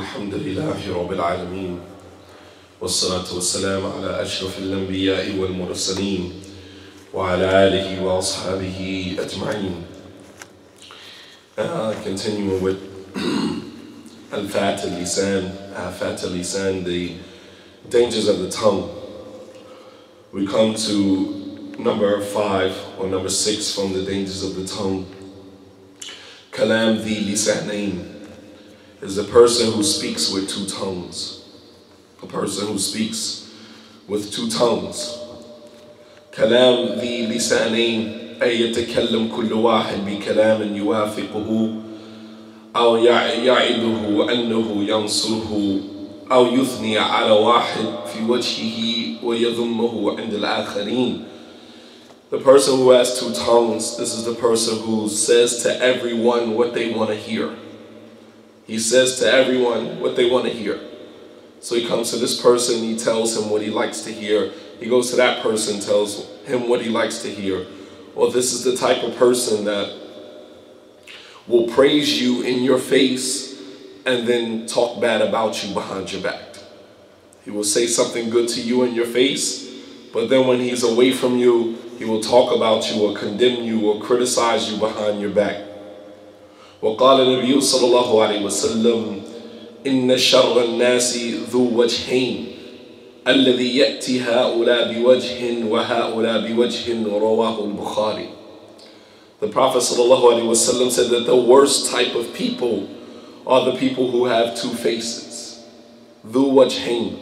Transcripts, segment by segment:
الحمد لله رب العالمين والصلاة والسلام على أشرف الأنبياء والمرسلين وعلى آله وأصحابه أجمعين. Continuing with Al-Fat al-Lisan, the dangers of the tongue. We come to number 5 or number 6 from the dangers of the tongue. Kalam dhi lisanain is a person who speaks with two tongues. A person who speaks with two tongues. Kalam dhi lisanain ay yatakallam kullu wahid bi kalamin yuwafiquhu aw ya'iduhu annahu yansuruhu aw yuthni ala wahid fi wajhihi wa yadhummuhu 'inda al-akharin. The person who has two tongues, this is the person who says to everyone what they want to hear. He says to everyone what they want to hear. So he comes to this person, he tells him what he likes to hear. He goes to that person, tells him what he likes to hear. Well, this is the type of person that will praise you in your face and then talk bad about you behind your back. He will say something good to you in your face, but then when he's away from you, he will talk about you or condemn you or criticize you behind your back. وقال النبي صلى الله عليه وسلم إن شر الناس ذو وجهين الذي يأتي هؤلاء بوجه وهؤلاء بوجه رواه البخاري. The Prophet صلى الله عليه وسلم said that the worst type of people are the people who have two faces. ذو وجهين.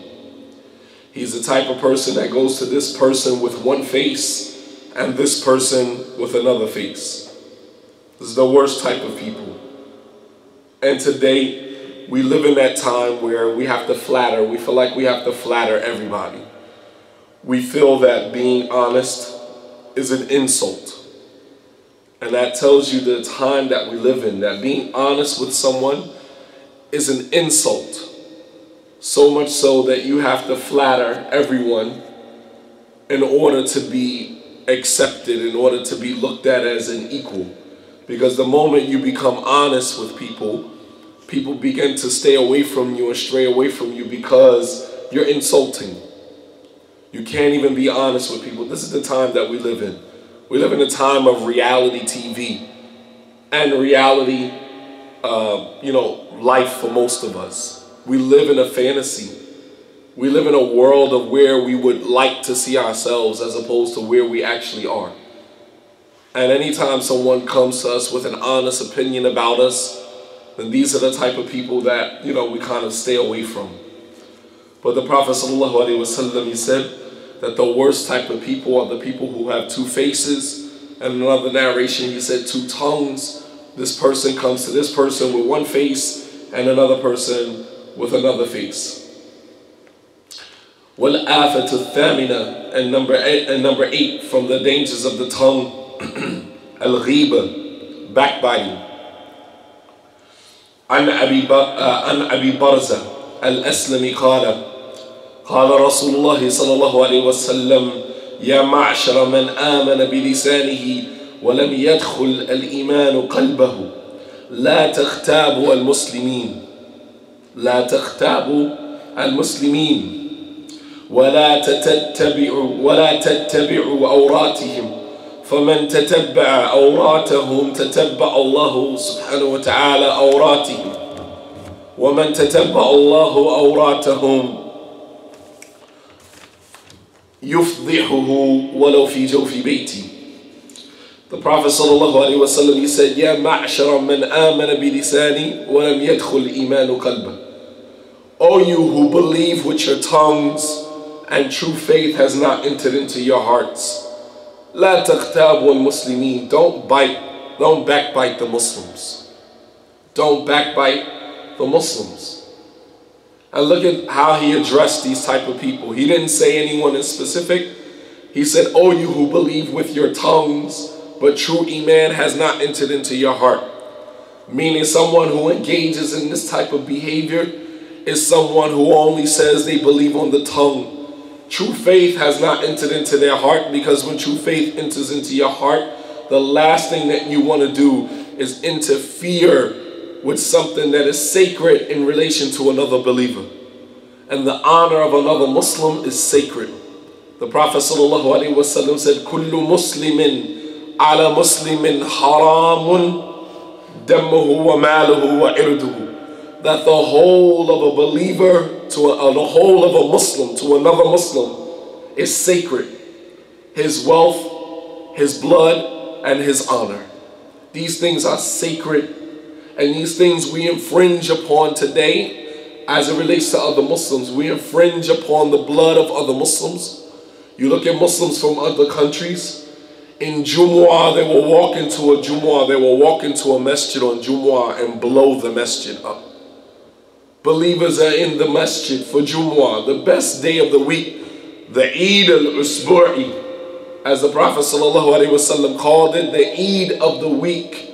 He's the type of person that goes to this person with one face and this person with another face. This is the worst type of people. And today, we live in that time where we have to flatter. We feel like we have to flatter everybody. We feel that being honest is an insult. And that tells you the time that we live in, that being honest with someone is an insult. So much so that you have to flatter everyone in order to be accepted, in order to be looked at as an equal. Because the moment you become honest with people, people begin to stay away from you and stray away from you because you're insulting. You can't even be honest with people. This is the time that we live in. We live in a time of reality TV and reality, life for most of us. We live in a fantasy. We live in a world of where we would like to see ourselves as opposed to where we actually are. And anytime someone comes to us with an honest opinion about us, then these are the type of people that, we kind of stay away from. But the Prophet ﷺ, he said that the worst type of people are the people who have two faces. And in another narration, he said two tongues. This person comes to this person with one face and another person with another face. وَالْآفَةُ الثَّامِنَةِ and number 8 from the dangers of the tongue. الغيبة, backbiting. عن أبي برزة الأسلمي قال رسول الله صلى الله عليه وسلم يا معشر من آمن بلسانه ولم يدخل الإيمان قلبه لا تغتابوا المسلمين ولا تتبعوا عوراتهم فمن تتبع عوراتهم تتبع الله سبحانه وتعالى عوراتهم ومن تتبع الله عوراتهم يفضحه ولو في جوف بيتي. The Prophet ﷺ, he said, يا معشر من آمن بلساني ولم يدخل الإيمان قلبه. O you who believe with your tongues and true faith has not entered into your hearts. لا تغتابوا المسلمين. Don't backbite the Muslims. Don't backbite the Muslims. And look at how he addressed these type of people. He didn't say anyone in specific. He said, oh, you who believe with your tongues, but true Iman has not entered into your heart. Meaning someone who engages in this type of behavior is someone who only says they believe on the tongue. True faith has not entered into their heart, because when true faith enters into your heart, the last thing that you want to do is interfere with something that is sacred in relation to another believer. And the honor of another Muslim is sacred. The Prophet ﷺ said, كُلُّ مُسْلِمٍ عَلَى مُسْلِمٍ حَرَامٌ دَمُّهُ وَمَالُهُ وَعِرْضُهُ. That the whole of a believer the whole of a Muslim to another Muslim is sacred. His wealth, his blood, and his honor. These things are sacred, and these things we infringe upon today as it relates to other Muslims. We infringe upon the blood of other Muslims. You look at Muslims from other countries. In Jumu'ah, they will walk into a Jumu'ah, they will walk into a masjid on Jumu'ah and blow the masjid up. Believers are in the masjid for Jumu'ah, the best day of the week, the Eid al-Usbu'i, as the Prophet ﷺ called it, the Eid of the week.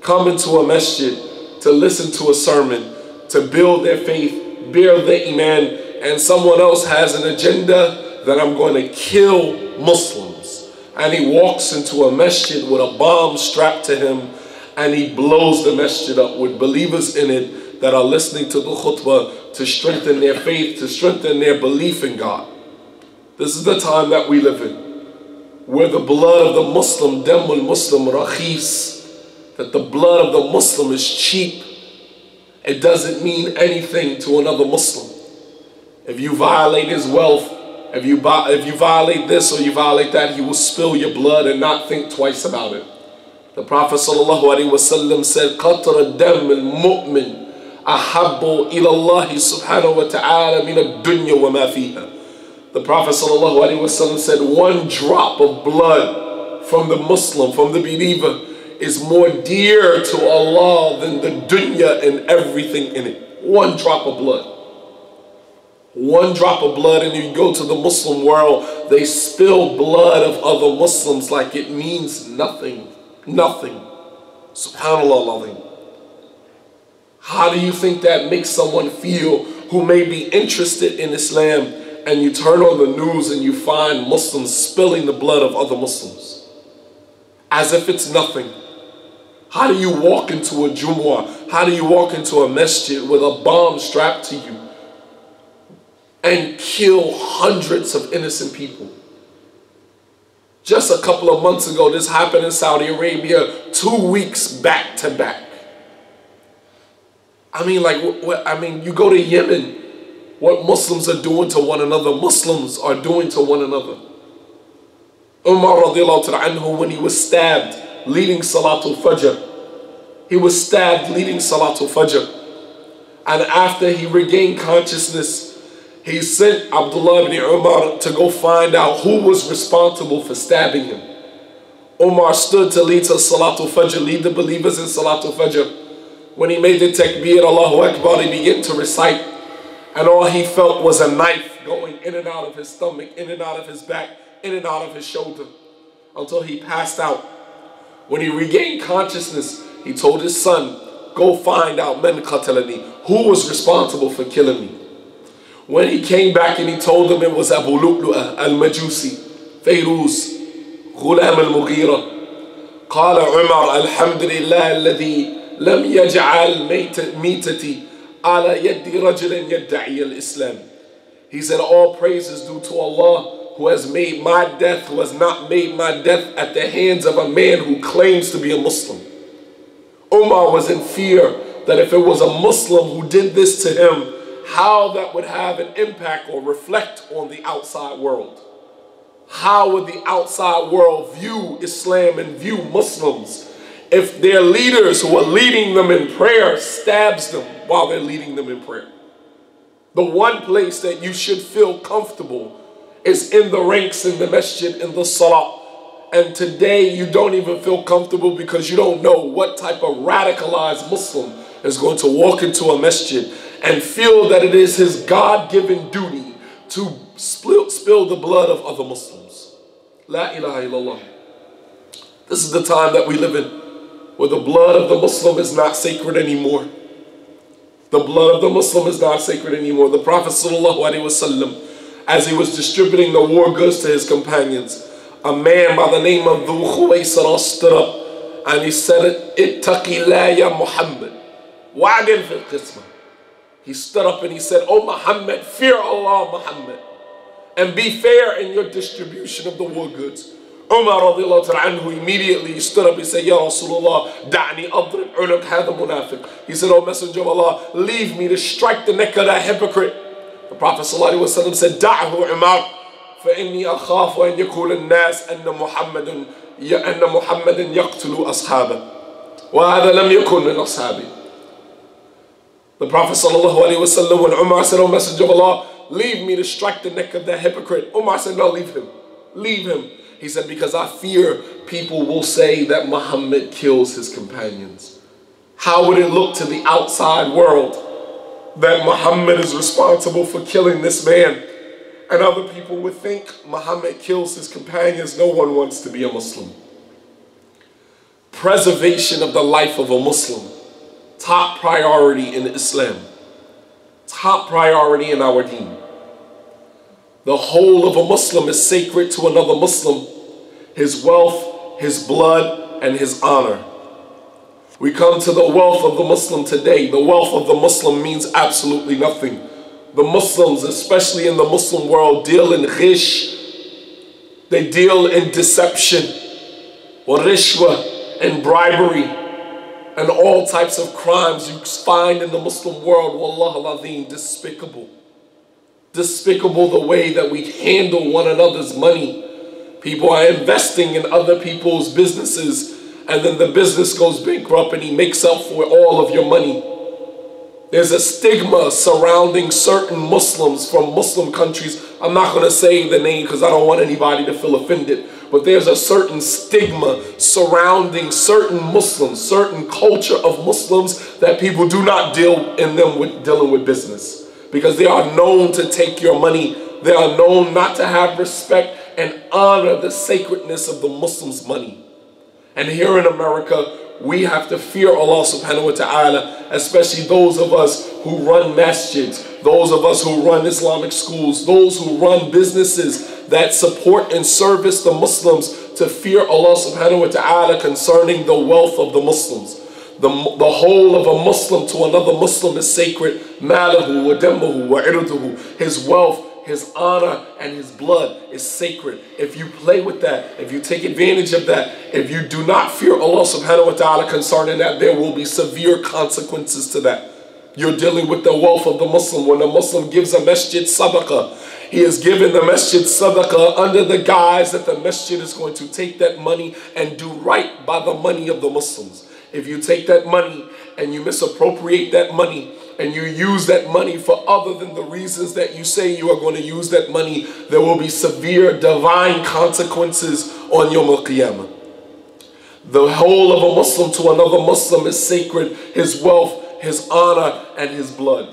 Come into a masjid to listen to a sermon, to build their faith, build their iman, and someone else has an agenda that I'm going to kill Muslims. And he walks into a masjid with a bomb strapped to him, and he blows the masjid up with believers in it that are listening to the khutbah to strengthen their faith, to strengthen their belief in God. This is the time that we live in, where the blood of the Muslim, damul Muslim rakhis, that the blood of the Muslim is cheap. It doesn't mean anything to another Muslim. If you violate his wealth, if you violate this or you violate that, he will spill your blood and not think twice about it. The Prophet ﷺ said, قَطْرَ الدَّمِ الْمُؤْمِنِ أَحَبُّ إِلَى اللَّهِ سُبْحَانَهُ وَتَعَالَى مِنَ الدُّنْيَا وَمَا فِيهَا. The Prophet ﷺ said, one drop of blood from the Muslim, from the believer, is more dear to Allah than the dunya and everything in it. One drop of blood. One drop of blood, and you go to the Muslim world, they spill blood of other Muslims like it means nothing. Nothing. Subhanallah al-Azim. How do you think that makes someone feel who may be interested in Islam, and you turn on the news and you find Muslims spilling the blood of other Muslims? As if it's nothing. How do you walk into a Jumu'ah? How do you walk into a masjid with a bomb strapped to you and kill hundreds of innocent people? Just a couple of months ago, this happened in Saudi Arabia, 2 weeks back to back. You go to Yemen, what Muslims are doing to one another, Muslims are doing to one another. Umar radiallahu ta'ala anhu, when he was stabbed leading Salatul Fajr, he was stabbed leading Salatul Fajr. And after he regained consciousness, he sent Abdullah ibn Umar to go find out who was responsible for stabbing him. Umar stood to lead to Salatul Fajr, lead the believers in Salatul Fajr. When he made the takbir, Allahu Akbar, he began to recite. And all he felt was a knife going in and out of his stomach, in and out of his back, in and out of his shoulder, until he passed out. When he regained consciousness, he told his son, go find out man qatalani, who was responsible for killing me. When he came back and he told them it was Abu Lu'lu'ah al-Majusi, Fayruz, Ghulam al-Mughira. قال عمر الحمد لله الذي لم يجعل ميتتي على يد رجل يدعي الإسلام. He said, all praise is due to Allah, who has made my death, who has not made my death at the hands of a man who claims to be a Muslim. Umar was in fear that if it was a Muslim who did this to him, how that would have an impact or reflect on the outside world. How would the outside world view Islam and view Muslims if their leaders who are leading them in prayer stabs them while they're leading them in prayer? The one place that you should feel comfortable is in the ranks in the masjid, in the salah. And today you don't even feel comfortable because you don't know what type of radicalized Muslim is going to walk into a masjid and feel that it is his God-given duty to spill the blood of other Muslims. La ilaha illallah. This is the time that we live in, where the blood of the Muslim is not sacred anymore. The blood of the Muslim is not sacred anymore. The Prophet ﷺ, as he was distributing the war goods to his companions, a man by the name of Dhu Khuwaysara stood up and he said, Ittaqillah ya Muhammad. وعدل في القسمة. He stood up and he said, "Oh Muhammad, fear Allah, Muhammad, and be fair in your distribution of the war goods." Umar radiallahu ta'ala anhu immediately stood up and said, "Ya Rasulullah, da'ni adrib unuq hadha munafiq." He said, "Oh Messenger of Allah, leave me to strike the neck of that hypocrite." The Prophet sallallahu alaihi wasallam said, "Da'hu Umar, فإني أخاف أن يقول الناس أن محمدا يقتل أصحابه وهذا لم يكن من أصحابه." The Prophet sallallahu alaihi wasallam, when Umar said, "Oh Messenger of Allah, leave me to strike the neck of that hypocrite," Umar said, "No, leave him. Leave him." He said, "Because I fear people will say that Muhammad kills his companions. How would it look to the outside world that Muhammad is responsible for killing this man? And other people would think Muhammad kills his companions." No one wants to be a Muslim. Preservation of the life of a Muslim, top priority in Islam, top priority in our deen. The whole of a Muslim is sacred to another Muslim, his wealth, his blood, and his honor. We come to the wealth of the Muslim today. The wealth of the Muslim means absolutely nothing. The Muslims, especially in the Muslim world, deal in ghish. They deal in deception, or rishwa, and bribery, and all types of crimes you find in the Muslim world. Wallah al-azim, despicable. Despicable the way that we handle one another's money. People are investing in other people's businesses, and then the business goes bankrupt and he makes up for all of your money. There's a stigma surrounding certain Muslims from Muslim countries. I'm not going to say the name because I don't want anybody to feel offended. But there's a certain stigma surrounding certain Muslims, certain culture of Muslims, that people do not deal in them with dealing with business. Because they are known to take your money. They are known not to have respect and honor the sacredness of the Muslims' money. And here in America, we have to fear Allah subhanahu wa ta'ala, especially those of us who run masjids, those of us who run Islamic schools, those who run businesses that support and service the Muslims, to fear Allah subhanahu wa ta'ala concerning the wealth of the Muslims. The whole of a Muslim to another Muslim is sacred. Malahu wa dammuhu wa irduhu. His wealth, his honor, and his blood is sacred. If you play with that, if you take advantage of that, if you do not fear Allah subhanahu wa ta'ala concerning that, there will be severe consequences to that. You're dealing with the wealth of the Muslim. When a Muslim gives a masjid sadaqah, he is given the masjid sadaqah under the guise that the masjid is going to take that money and do right by the money of the Muslims. If you take that money and you misappropriate that money and you use that money for other than the reasons that you say you are going to use that money, there will be severe divine consequences on Yawm al-Qiyamah. The whole of a Muslim to another Muslim is sacred. His wealth, his honor, and his blood.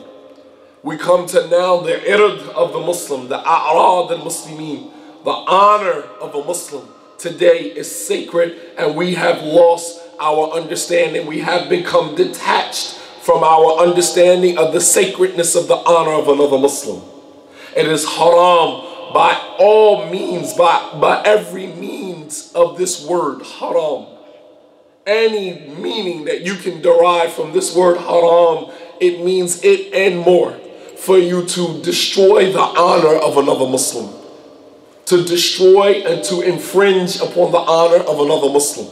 We come to now the ird of the Muslim, the a'rad al-Muslimin. The honor of a Muslim today is sacred, and we have lost our understanding. We have become detached from our understanding of the sacredness of the honor of another Muslim. It is haram by all means, by every means of this word, haram. Any meaning that you can derive from this word haram, it means it and more. For you to destroy the honor of another Muslim, to destroy and to infringe upon the honor of another Muslim.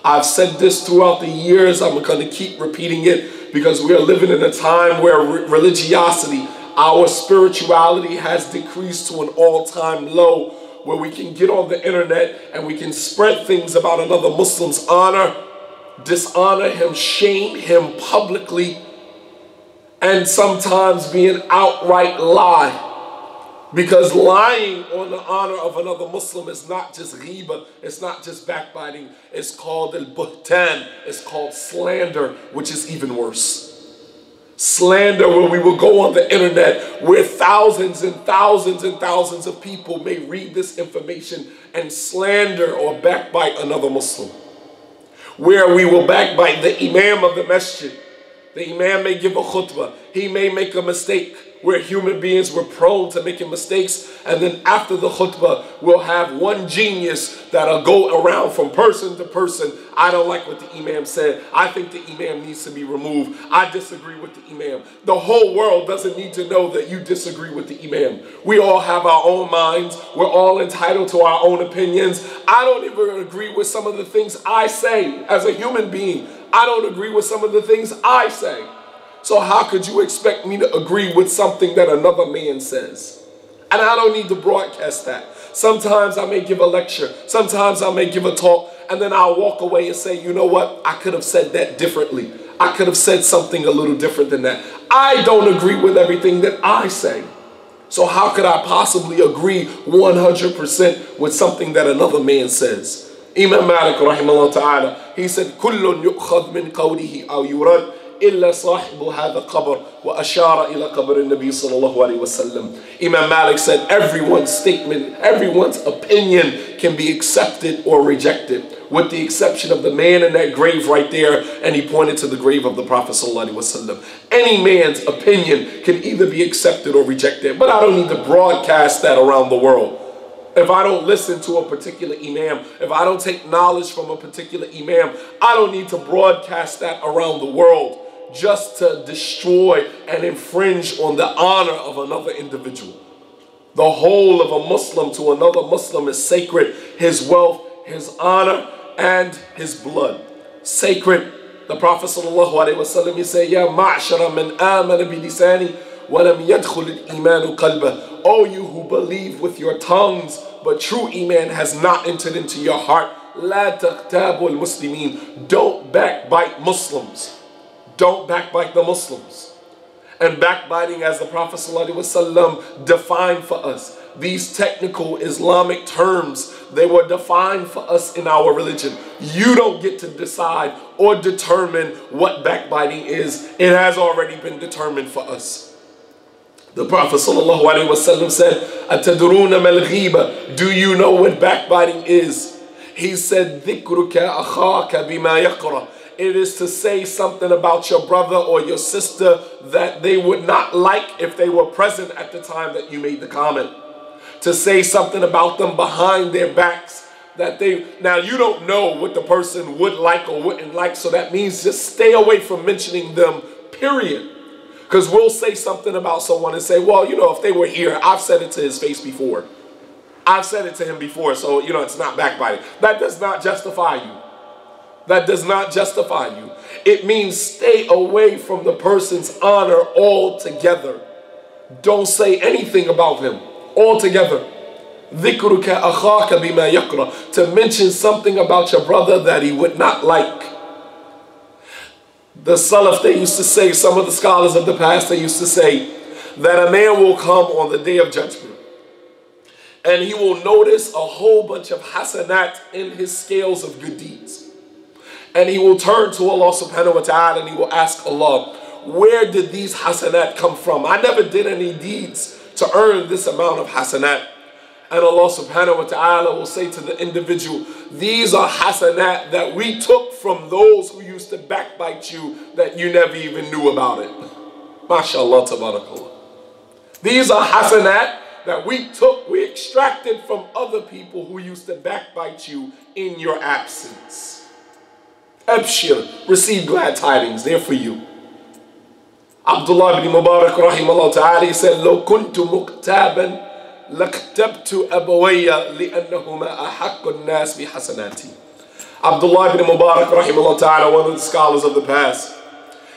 I've said this throughout the years. I'm going to keep repeating it because we are living in a time where religiosity, our spirituality has decreased to an all-time low, where we can get on the internet and we can spread things about another Muslim's honor, dishonor him, shame him publicly, and sometimes be an outright lie. Because lying on the honor of another Muslim is not just ghiba, it's not just backbiting, it's called al-buhtan, it's called slander, which is even worse. Slander, where we will go on the internet where thousands and thousands and thousands of people may read this information and slander or backbite another Muslim. Where we will backbite the Imam of the Masjid, The Imam may give a khutbah. He may make a mistake. We're human beings. We're prone to making mistakes. And then after the khutbah, we'll have one genius that'll go around from person to person. I don't like what the Imam said. I think the Imam needs to be removed. I disagree with the Imam. The whole world doesn't need to know that you disagree with the Imam. We all have our own minds. We're all entitled to our own opinions. I don't even agree with some of the things I say as a human being. I don't agree with some of the things I say. So how could you expect me to agree with something that another man says? And I don't need to broadcast that. Sometimes I may give a lecture. Sometimes I may give a talk. And then I'll walk away and say, you know what? I could have said that differently. I could have said something a little different than that. I don't agree with everything that I say. So how could I possibly agree 100% with something that another man says? Imam Malik rahimahullah ta'ala, he said, كُلٌّ يُؤْخَذْ مِنْ قَوْلِهِ أَوْ يُرَدْ إِلَّا صَاحِبُ هَذَا الْقَبْرِ وَأَشَارَ إِلَى قَبْرِ النَّبِيِّ صَلَّى اللَّهُ عَلَيْهِ وَسَلَّمَ. Imam Malik said, everyone's statement, everyone's opinion can be accepted or rejected, with the exception of the man in that grave right there, and he pointed to the grave of the Prophet sallallahu alaihi wasallam. Any man's opinion can either be accepted or rejected, but I don't need to broadcast that around the world. If I don't listen to a particular Imam, if I don't take knowledge from a particular Imam, I don't need to broadcast that around the world just to destroy and infringe on the honor of another individual. The whole of a Muslim to another Muslim is sacred. His wealth, his honor, and his blood. Sacred. The Prophet sallallahu alaihi wasallam, he said, Ya ma'shara man amana bi lisani wa lam yadkhul al-iman qalbah. O you who believe with your tongues, but true iman has not entered into your heart. La taqtabu al-muslimin. Don't backbite Muslims. Don't backbite the Muslims. And backbiting, as the Prophet ﷺ defined for us, these technical Islamic terms, they were defined for us in our religion. You don't get to decide or determine what backbiting is. It has already been determined for us. The Prophet ﷺ said, Atadruna mal ghiba. Do you know what backbiting is? He said, Dhikruka akhaka bima yaqra. It is to say something about your brother or your sister that they would not like if they were present at the time that you made the comment. To say something about them behind their backs that now you don't know what the person would like or wouldn't like, so that means just stay away from mentioning them, period. Because we'll say something about someone and say, well, you know, if they were here, I've said it to his face before. I've said it to him before, so, you know, it's not backbiting. That does not justify you. That does not justify you. It means stay away from the person's honor altogether. Don't say anything about him altogether. ذِكْرُكَ أَخَاكَ بِمَا يَقْرَأ. To mention something about your brother that he would not like. The Salaf, they used to say, some of the scholars of the past, they used to say that a man will come on the day of judgment and he will notice a whole bunch of hasanat in his scales of good deeds. And he will turn to Allah subhanahu wa ta'ala and he will ask Allah, where did these hasanat come from? I never did any deeds to earn this amount of hasanat. And Allah subhanahu wa ta'ala will say to the individual, these are hasanat that we took from those who used to backbite you that you never even knew about it. MashaAllah, tabarakallah. These are hasanat that we extracted from other people who used to backbite you in your absence. Abshir, receive glad tidings, they're for you. Abdullah ibn Mubarak rahimahullah ta'ala, he said, لو كنت مكتابا لكتبت أبويا لأنهما أحق الناس بحسناتي. Abdullah ibn Mubarak rahimahullah ta'ala, one of the scholars of the past,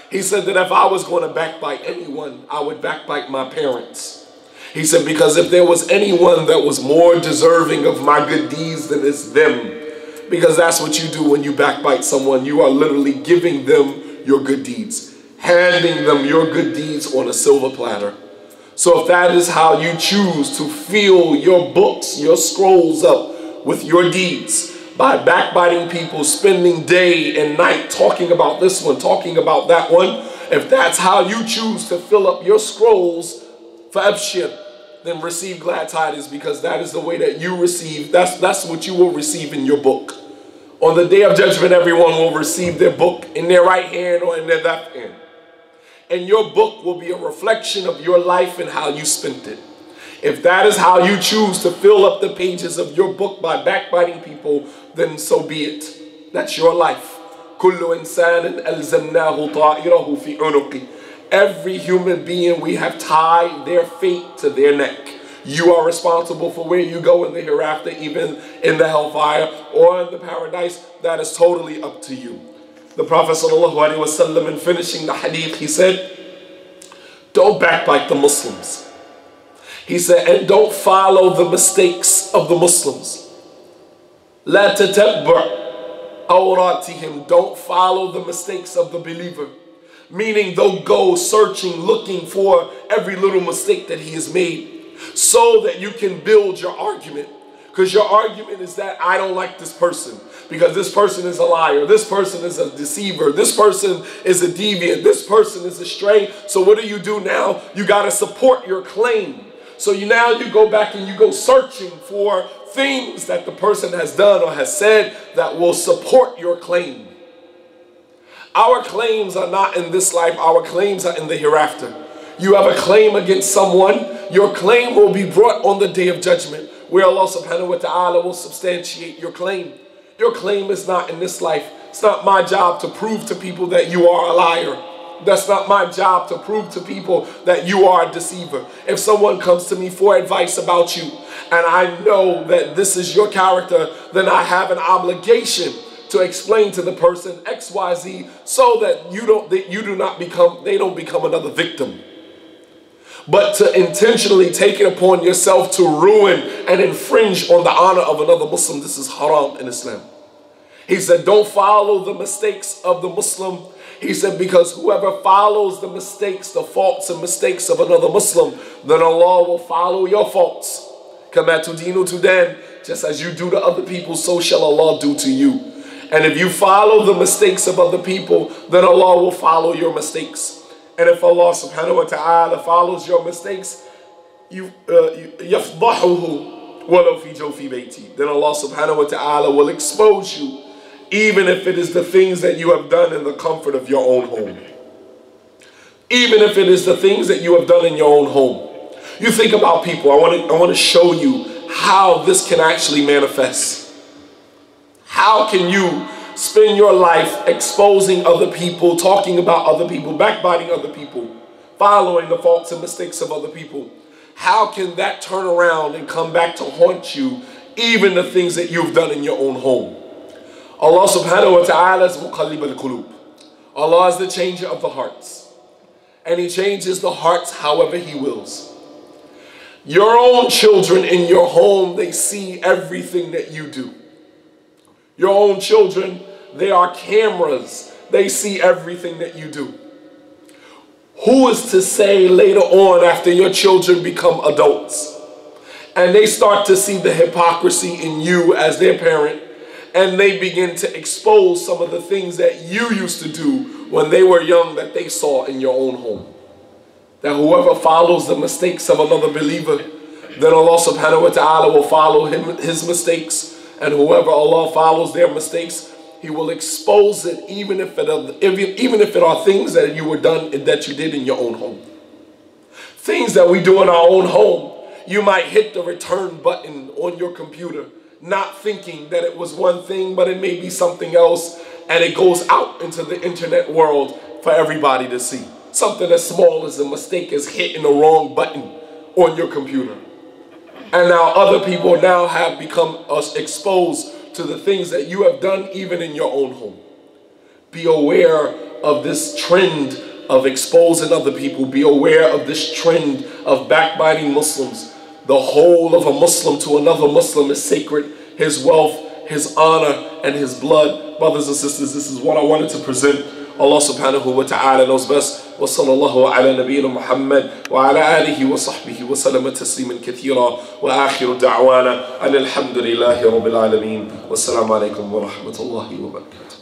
he said that if I was going to backbite anyone, I would backbite my parents. He said, because if there was anyone that was more deserving of my good deeds, then it's them. Because that's what you do when you backbite someone. You are literally giving them your good deeds, handing them your good deeds on a silver platter. So if that is how you choose to fill your books, your scrolls up with your deeds, by backbiting people, spending day and night talking about this one, talking about that one, if that's how you choose to fill up your scrolls for abshir, then receive glad tidings, because that is the way that you receive, that's what you will receive in your book. On the day of judgment, everyone will receive their book in their right hand or in their left hand. and your book will be a reflection of your life and how you spent it. If that is how you choose to fill up the pages of your book by backbiting people, then so be it. That's your life. كُلُّ إِنسَانٍ أَلْزَمْنَاهُ طَائِرَهُ فِي عُنُقِهِ. Every human being, we have tied their fate to their neck. You are responsible for where you go in the hereafter, even in the hellfire or in the paradise. That is totally up to you. The Prophet ﷺ, in finishing the hadith, he said, don't backbite the Muslims. He said, and don't follow the mistakes of the Muslims. لا تتبع عوراتهم. Don't follow the mistakes of the believer. Meaning they'll go searching, looking for every little mistake that he has made, so that you can build your argument. Because your argument is that I don't like this person because this person is a liar, this person is a deceiver, this person is a deviant, this person is astray. So what do now? You got to support your claim. So now you go back and you go searching for things that the person has done or has said that will support your claim. Our claims are not in this life, our claims are in the hereafter. You have a claim against someone, your claim will be brought on the day of judgment, where Allah subhanahu wa ta'ala will substantiate your claim. Your claim is not in this life. It's not my job to prove to people that you are a liar. That's not my job to prove to people that you are a deceiver. If someone comes to me for advice about you, and I know that this is your character, then I have an obligation to explain to the person XYZ so that they don't become another victim. But to intentionally take it upon yourself to ruin and infringe on the honor of another Muslim, this is haram in Islam. He said, don't follow the mistakes of the Muslim. He said, because whoever follows the mistakes, the faults and mistakes of another Muslim, then Allah will follow your faults. Kama tudinu tudan, just as you do to other people, so shall Allah do to you. And if you follow the mistakes of other people, then Allah will follow your mistakes. And if Allah subhanahu wa ta'ala follows your mistakes, يَفْضَحُهُ وَلَوْ فِي جَوْفِ بَيْتِي, then Allah subhanahu wa ta'ala will expose you, even if it is the things that you have done in the comfort of your own home. Even if it is the things that you have done in your own home. You think about people, I want to show you how this can actually manifest. How can you spend your life exposing other people, talking about other people, backbiting other people, following the faults and mistakes of other people? How can that turn around and come back to haunt you, even the things that you've done in your own home? Allah subhanahu wa ta'ala is muqallib al-qulub. Allah is the changer of the hearts. And He changes the hearts however He wills. Your own children in your home, they see everything that you do. Your own children, they are cameras. They see everything that you do. Who is to say later on, after your children become adults and they start to see the hypocrisy in you as their parent, and they begin to expose some of the things that you used to do when they were young that they saw in your own home? That whoever follows the mistakes of another believer, then Allah subhanahu wa ta'ala will follow his mistakes. And whoever Allah follows their mistakes, He will expose it, even if it are things that you did in your own home. Things that we do in our own home. You might hit the return button on your computer, not thinking that it was one thing, but it may be something else, and it goes out into the internet world for everybody to see. Something as small as a mistake as hitting the wrong button on your computer. And now other people now have become exposed to the things that you have done even in your own home. Be aware of this trend of exposing other people. Be aware of this trend of backbiting Muslims. The whole of a Muslim to another Muslim is sacred. His wealth, his honor, and his blood. Brothers and sisters, this is what I wanted to present. Allah subhanahu wa ta'ala knows best. وصلى الله على نبينا محمد وعلى آله وصحبه وسلم تسليما كثيرا وآخر دعوانا أن الحمد لله رب العالمين والسلام عليكم ورحمة الله وبركاته.